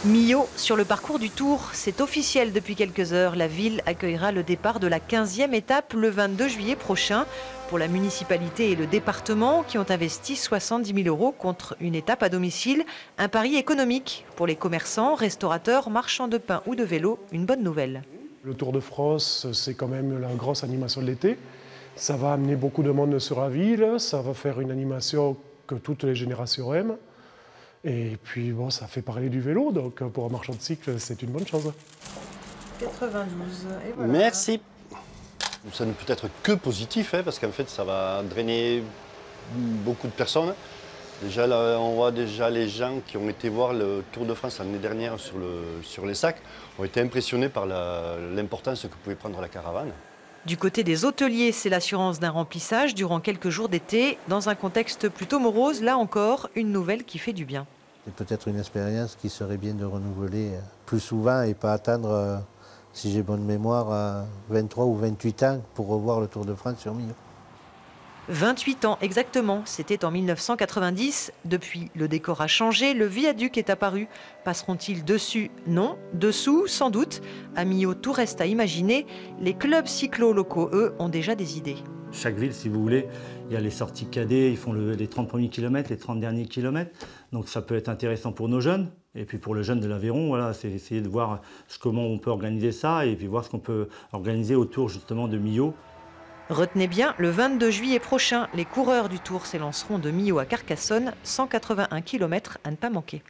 Millau sur le parcours du Tour, c'est officiel depuis quelques heures. La ville accueillera le départ de la 15e étape le 22 juillet prochain. Pour la municipalité et le département qui ont investi 70 000 € contre une étape à domicile, un pari économique pour les commerçants, restaurateurs, marchands de pain ou de vélo, une bonne nouvelle. Le Tour de France, c'est quand même la grosse animation de l'été. Ça va amener beaucoup de monde sur la ville, ça va faire une animation que toutes les générations aiment. Et puis bon, ça fait parler du vélo, donc pour un marchand de cycle, c'est une bonne chose. 92, et voilà. Merci. Ça ne peut être que positif, parce qu'en fait, ça va drainer beaucoup de personnes. Déjà, là, on voit déjà les gens qui ont été voir le Tour de France l'année dernière sur les sacs, ont été impressionnés par l'importance que pouvait prendre la caravane. Du côté des hôteliers, c'est l'assurance d'un remplissage durant quelques jours d'été. Dans un contexte plutôt morose, là encore, une nouvelle qui fait du bien. C'est peut-être une expérience qui serait bien de renouveler plus souvent et pas attendre, si j'ai bonne mémoire, 23 ou 28 ans pour revoir le Tour de France sur Millau. 28 ans exactement, c'était en 1990. Depuis, le décor a changé, le viaduc est apparu. Passeront-ils dessus? Non. Dessous, sans doute. À Millau, tout reste à imaginer. Les clubs cyclo locaux, eux, ont déjà des idées. Chaque ville, si vous voulez, il y a les sorties cadets, ils font les 30 premiers kilomètres, les 30 derniers kilomètres. Donc ça peut être intéressant pour nos jeunes. Et puis pour le jeune de l'Aveyron, voilà, c'est essayer de voir comment on peut organiser ça et puis voir ce qu'on peut organiser autour justement de Millau. Retenez bien, le 22 juillet prochain, les coureurs du Tour s'élanceront de Millau à Carcassonne, 181 km à ne pas manquer.